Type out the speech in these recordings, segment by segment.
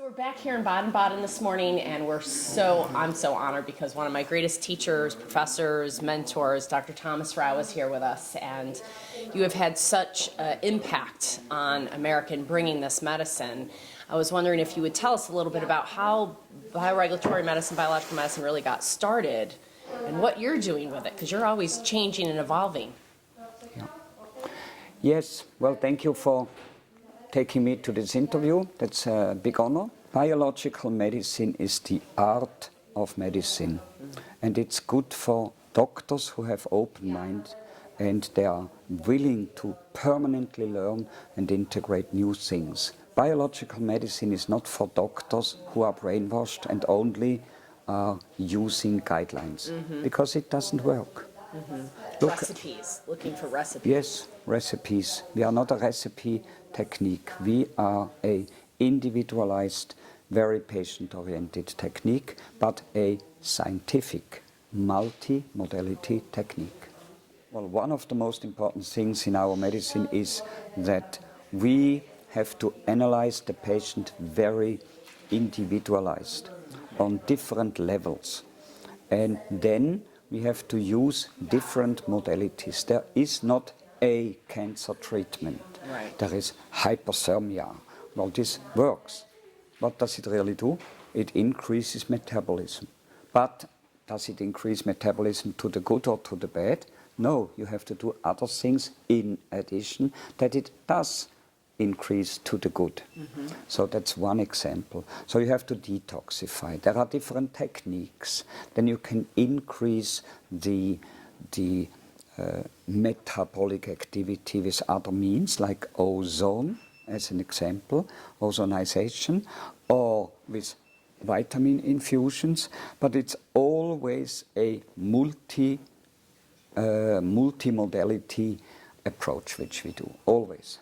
we're back here in Baden-Baden this morning, and I'm so honored because one of my greatest teachers, professors, mentors, Dr. Thomas Rao is here with us, and you have had such impact on American bringing this medicine. I was wondering if you would tell us a little bit about how bioregulatory medicine, biological medicine really got started, and what you're doing with it, because you're always changing and evolving. Yeah. Yes, well, thank you for taking me to this interview. That's a big honor. Biological medicine is the art of medicine, and it's good for doctors who have open mind and they are willing to permanently learn and integrate new things. Biological medicine is not for doctors who are brainwashed and only are using guidelines, because it doesn't work. Recipes, looking for recipes. Yes, recipes. We are not a recipe technique. We are a individualized, very patient-oriented technique, but a scientific, multi-modality technique. Well, one of the most important things in our medicine is that we have to analyze the patient very individualized on different levels. And then we have to use different modalities. There is not a cancer treatment. Right. There is hyperthermia. Well, this works. What does it really do? It increases metabolism. But does it increase metabolism to the good or to the bad? No, you have to do other things in addition that it does increase to the good. So that's one example. So you have to detoxify. There are different techniques. Then you can increase the metabolic activity with other means, like ozone, as an example, ozonization, or with vitamin infusions. But it's always a multi-modality approach which we do, always.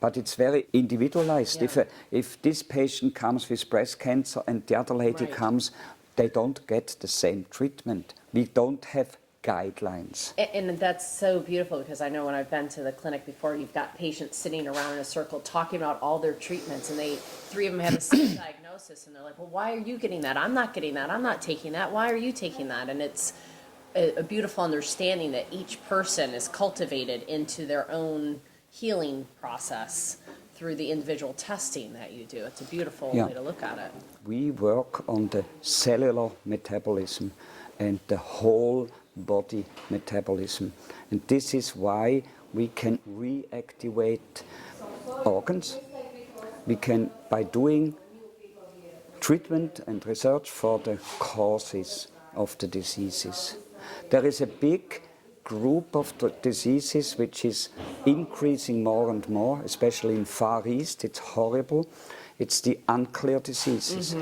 But it's very individualized. Yeah. If this patient comes with breast cancer and the other lady comes, they don't get the same treatment. We don't have guidelines. And that's so beautiful, because I know when I've been to the clinic before, you've got patients sitting around in a circle talking about all their treatments, and three of them have the same diagnosis, and they're like, well, why are you getting that? I'm not getting that. I'm not taking that. Why are you taking that? And it's a beautiful understanding that each person is cultivated into their own healing process through the individual testing that you do. It's a beautiful way to look at it. We work on the cellular metabolism and the whole body metabolism. And this is why we can reactivate organs. We can, by doing treatment and research for the causes of the diseases. There is a big group of the diseases which is increasing more and more, especially in Far East. It's horrible. It's the unclear diseases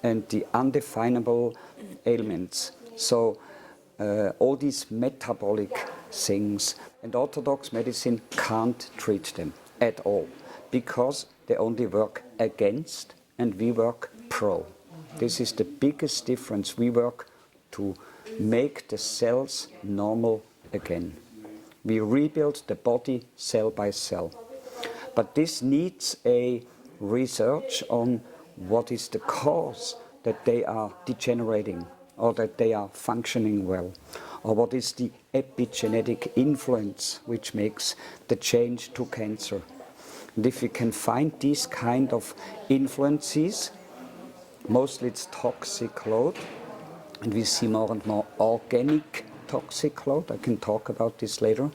and the undefinable ailments. So all these metabolic things, and Orthodox medicine can't treat them at all, because they only work against and we work pro. This is the biggest difference. We work to make the cells normal again. We rebuild the body cell by cell. But this needs a research on what is the cause that they are degenerating or that they are functioning well, or what is the epigenetic influence which makes the change to cancer. And if we can find these kind of influences, mostly it's toxic load, and we see more and more organic toxic load. I can talk about this later.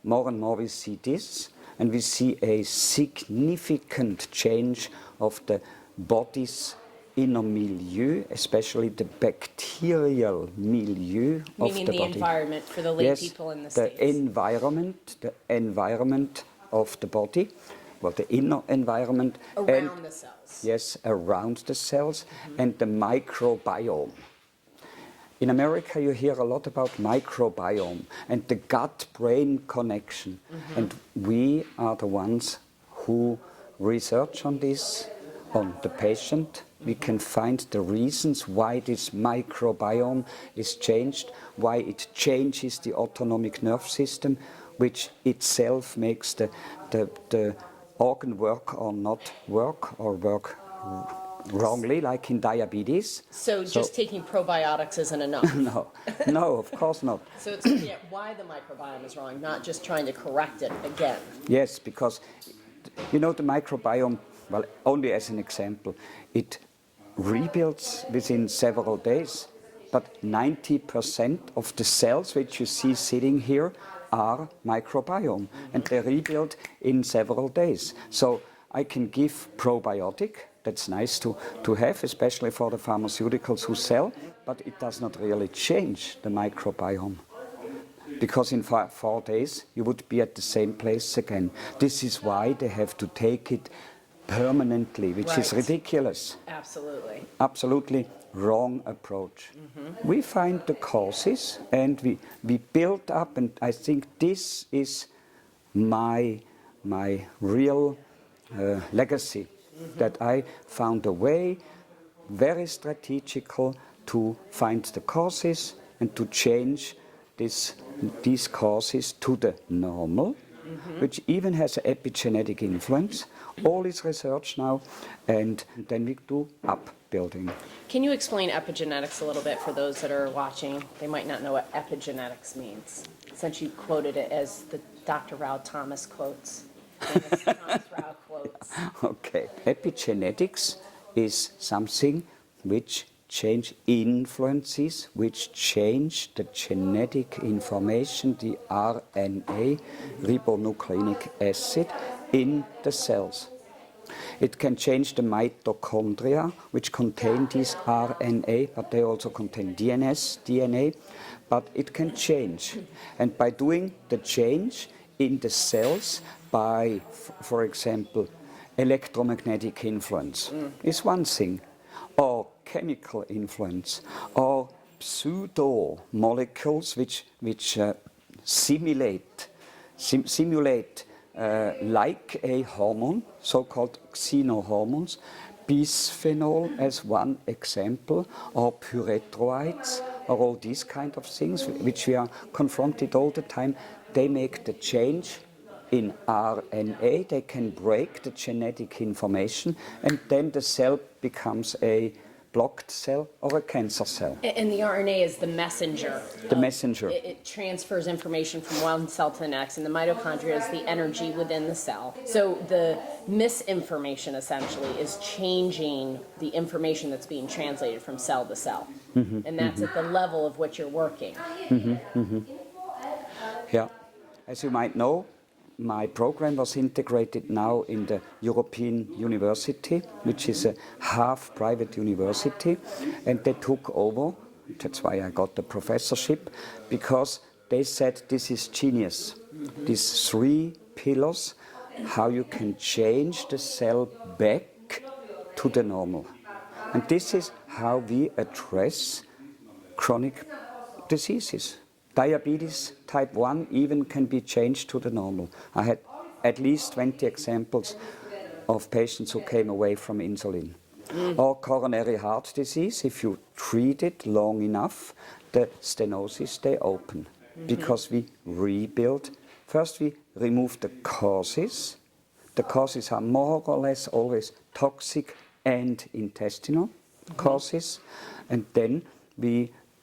More and more we see this, and we see a significant change of the body's inner milieu, especially the bacterial milieu of the body. Meaning the environment for the lay people in the States. The environment of the body, well, the inner environment. Around the cells. Yes, around the cells, and the microbiome. In America, you hear a lot about microbiome and the gut-brain connection. And we are the ones who research on this, on the patient. We can find the reasons why this microbiome is changed, why it changes the autonomic nerve system, which itself makes the organ work or not work, or work wrongly, like in diabetes. So just taking probiotics isn't enough. No, of course not. So it's looking at why the microbiome is wrong, not just trying to correct it again. Yes, because the microbiome, well, only as an example, it rebuilds within several days, but 90% of the cells which you see sitting here are microbiome, and they rebuild in several days. So I can give probiotic, that's nice to have, especially for the pharmaceuticals who sell, but it does not really change the microbiome. Because in 4 days you would be at the same place again. This is why they have to take it permanently, which is ridiculous. Absolutely. Absolutely wrong approach. We find the causes and we build up, and I think this is my real legacy, that I found a way, very strategical, to find the causes and to change these causes to the normal, which even has an epigenetic influence. All is research now, and then we do upbuilding. Can you explain epigenetics a little bit for those that are watching? They might not know what epigenetics means, since you quoted it as the Dr. Rao Thomas quotes. Famous Thomas Rao quotes. Okay. Epigenetics is something which influences which change the genetic information, the RNA, ribonucleic acid, in the cells. It can change the mitochondria, which contain this RNA, but they also contain DNA, but it can change. And by doing the change in the cells, by, for example, electromagnetic influence is one thing, or chemical influence, or pseudo molecules which simulate like a hormone, so-called xenohormones, bisphenol as one example, or pyrethroids, or all these kind of things which we are confronted all the time. They make the change in RNA, they can break the genetic information, and then the cell becomes a blocked cell or a cancer cell. And the RNA is the messenger. The messenger. It transfers information from one cell to the next, and the mitochondria is the energy within the cell. So the misinformation essentially is changing the information that's being translated from cell to cell. And that's at the level of which you're working. Yeah. As you might know, my program was integrated now in the European University, which is a half private university, and they took over. That's why I got the professorship, because they said this is genius. These 3 pillars, how you can change the cell back to the normal. And this is how we address chronic diseases. Diabetes type 1 even can be changed to the normal. I had at least 20 examples of patients who came away from insulin. Or coronary heart disease, if you treat it long enough, the stenosis stay open. Because we rebuild. First we remove the causes. The causes are more or less always toxic and intestinal causes. And then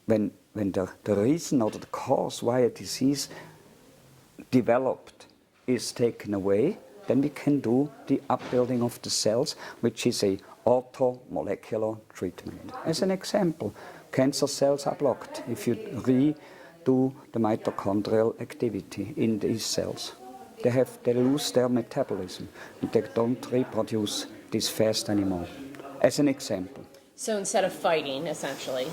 when the reason or the cause why a disease developed is taken away, then we can do the upbuilding of the cells, which is a orthomolecular treatment. As an example, cancer cells are blocked if you redo the mitochondrial activity in these cells. They lose their metabolism, and they don't reproduce this fast anymore. As an example. So instead of fighting, essentially,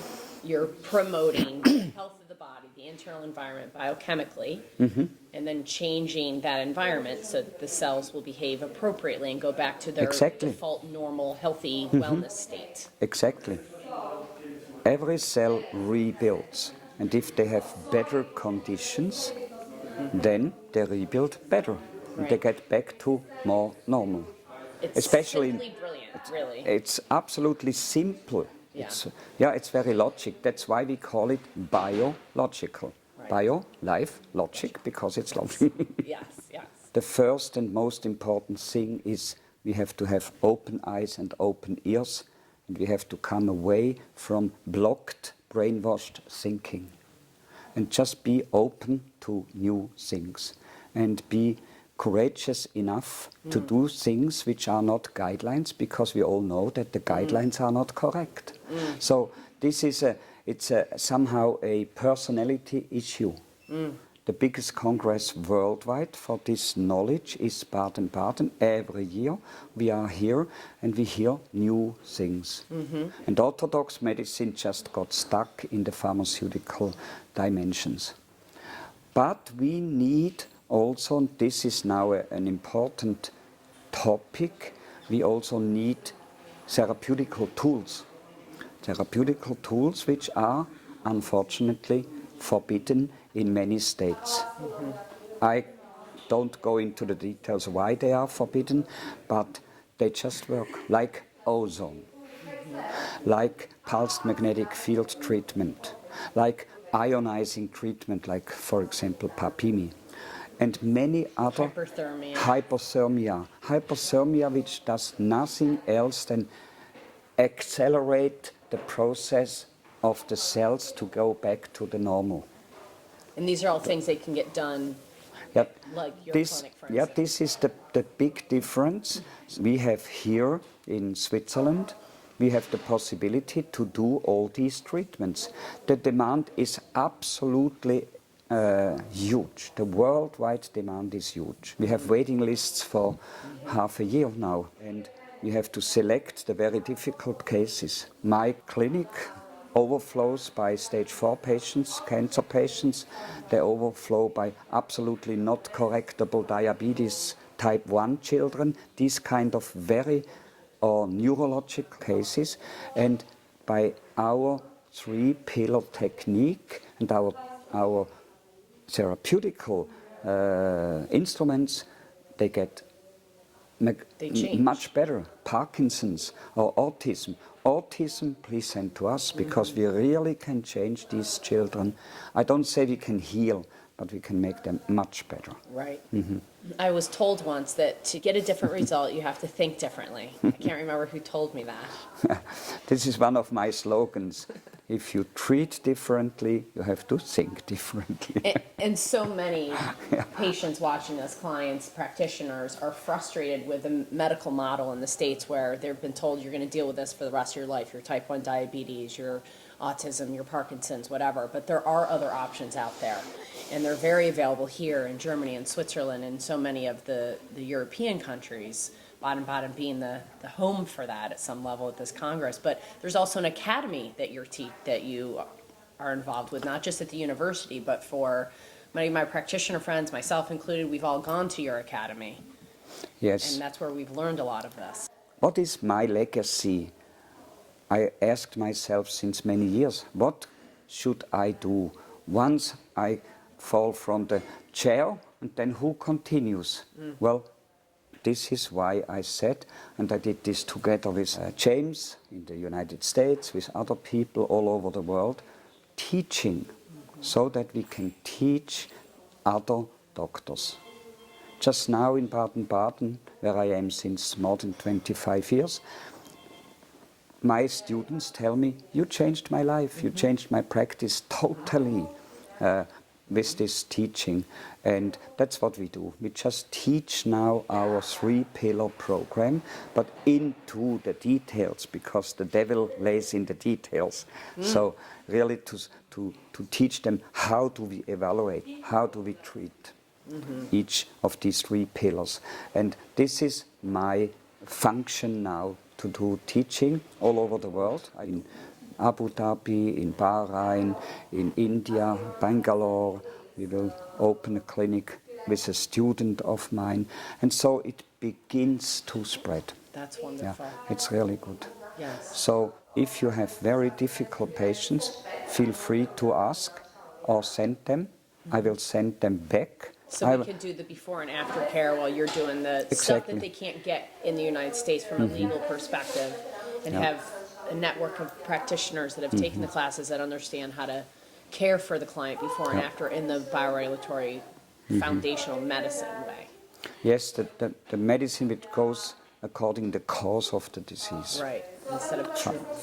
you're promoting the health of the body, the internal environment biochemically, and then changing that environment so that the cells will behave appropriately and go back to their default, normal, healthy wellness state. Exactly. Every cell rebuilds, and if they have better conditions, then they rebuild better, and they get back to more normal. It's Especially simply brilliant, really. It's absolutely simple. It's very logic. That's why we call it biological. Right. Bio, life, logic, because it's logic. Yes. The first and most important thing is we have to have open eyes and open ears, and we have to come away from blocked, brainwashed thinking. And just be open to new things and be courageous enough to do things which are not guidelines, because we all know that the guidelines are not correct. So this is somehow a personality issue. The biggest congress worldwide for this knowledge is Baden-Baden. Every year we are here and we hear new things. And orthodox medicine just got stuck in the pharmaceutical dimensions. But we need also, and this is now an important topic, we also need therapeutical tools. Therapeutical tools which are unfortunately forbidden in many states. I don't go into the details why they are forbidden, but they just work, like ozone, like pulsed magnetic field treatment, like ionizing treatment, like for example PAPIMI, and many other hypothermia, which does nothing else than accelerate the process of the cells to go back to the normal. And these are all things that can get done, Yep. like your This, clinic, for yeah, instance. this is the big difference. We have here in Switzerland, we have the possibility to do all these treatments. The demand is absolutely huge. The worldwide demand is huge. We have waiting lists for half a year now, and we have to select the very difficult cases. My clinic overflows by stage 4 patients, cancer patients. They overflow by absolutely not correctable diabetes type 1 children, these kind of very neurological cases. And by our 3-pillar technique and our therapeutical instruments, they get much better. Parkinson's or autism. Autism, please send to us, because we really can change these children. I don't say we can heal, but we can make them much better. Right. I was told once that to get a different result, you have to think differently. I can't remember who told me that. This is one of my slogans. If you treat differently, you have to think differently. And so many patients watching us, clients, practitioners, are frustrated with the medical model in the States, where they've been told you're going to deal with this for the rest of your life, your type 1 diabetes, your autism, your Parkinson's, whatever. But there are other options out there, and they're very available here in Germany and Switzerland and so many of the European countries, Baden-Baden being the home for that at some level at this Congress. But there's also an academy that that you are involved with, not just at the university, but for many of my practitioner friends, myself included, we've all gone to your academy. Yes. And that's where we've learned a lot of this. What is my legacy? I asked myself since many years, what should I do once I fall from the chair, and then who continues? Well, this is why I said, and I did this together with James in the United States, with other people all over the world, teaching, so that we can teach other doctors. Just now in Baden-Baden, where I am since more than 25 years, my students tell me, you changed my life, you changed my practice totally with this teaching. And that's what we do. We just teach now our 3-pillar program, but into the details, because the devil lays in the details. So really to teach them, how do we evaluate, how do we treat each of these 3 pillars. And this is my function now, to do teaching all over the world, in Abu Dhabi, in Bahrain, in India, Bangalore. We will open a clinic with a student of mine, and so it begins to spread. That's wonderful. Yeah, it's really good. Yes. So if you have very difficult patients, feel free to ask or send them. I will send them back. So we could do the before and after care while you're doing the stuff that they can't get in the United States from a legal perspective, and have a network of practitioners that have taken the classes that understand how to care for the client before and after in the bioregulatory foundational medicine way. Yes, the medicine which goes according to the cause of the disease. Right. Instead of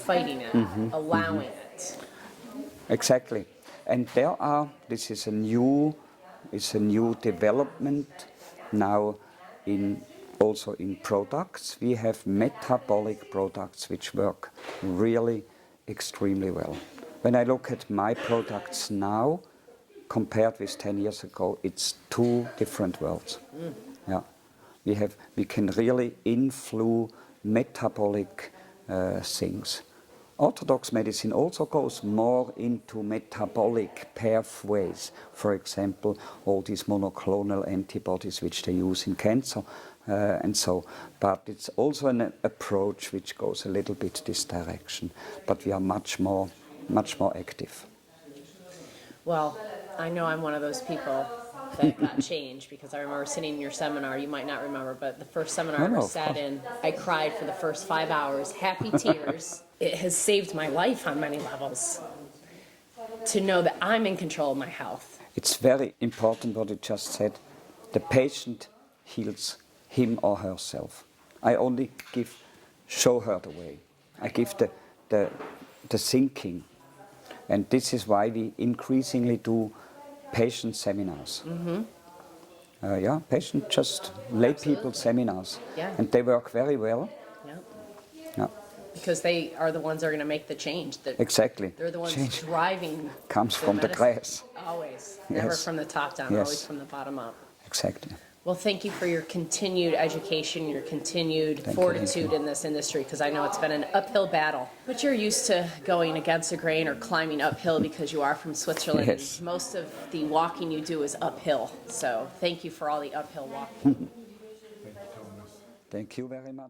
fighting it, allowing it. Exactly. And this is a new development now also in products. We have metabolic products which work really extremely well. When I look at my products now, compared with 10 years ago, it's two different worlds. Yeah. We can really influence metabolic things. Orthodox medicine also goes more into metabolic pathways. For example, all these monoclonal antibodies which they use in cancer and so. But it's also an approach which goes a little bit this direction. But we are much more active. Well, I know I'm one of those people that got changed because I remember sitting in your seminar. You might not remember, but the first seminar I ever sat in, I cried for the first 5 hours, happy tears. It has saved my life on many levels to know that I'm in control of my health. It's very important what you just said. The patient heals him or herself. I only show her the way. I give the thinking. And this is why we increasingly do patient seminars. Just lay people seminars. Yeah. And they work very well. Yeah. Yeah. Because they are the ones that are going to make the change. Exactly. They're the ones Change driving. comes from the grass. Always. Never Yes. from the top down, Yes. always from the bottom up. Exactly. Well, thank you for your continued education, your continued fortitude in this industry, because I know it's been an uphill battle. But you're used to going against the grain or climbing uphill because you are from Switzerland. Yes. And most of the walking you do is uphill. So thank you for all the uphill walking. Thank you very much.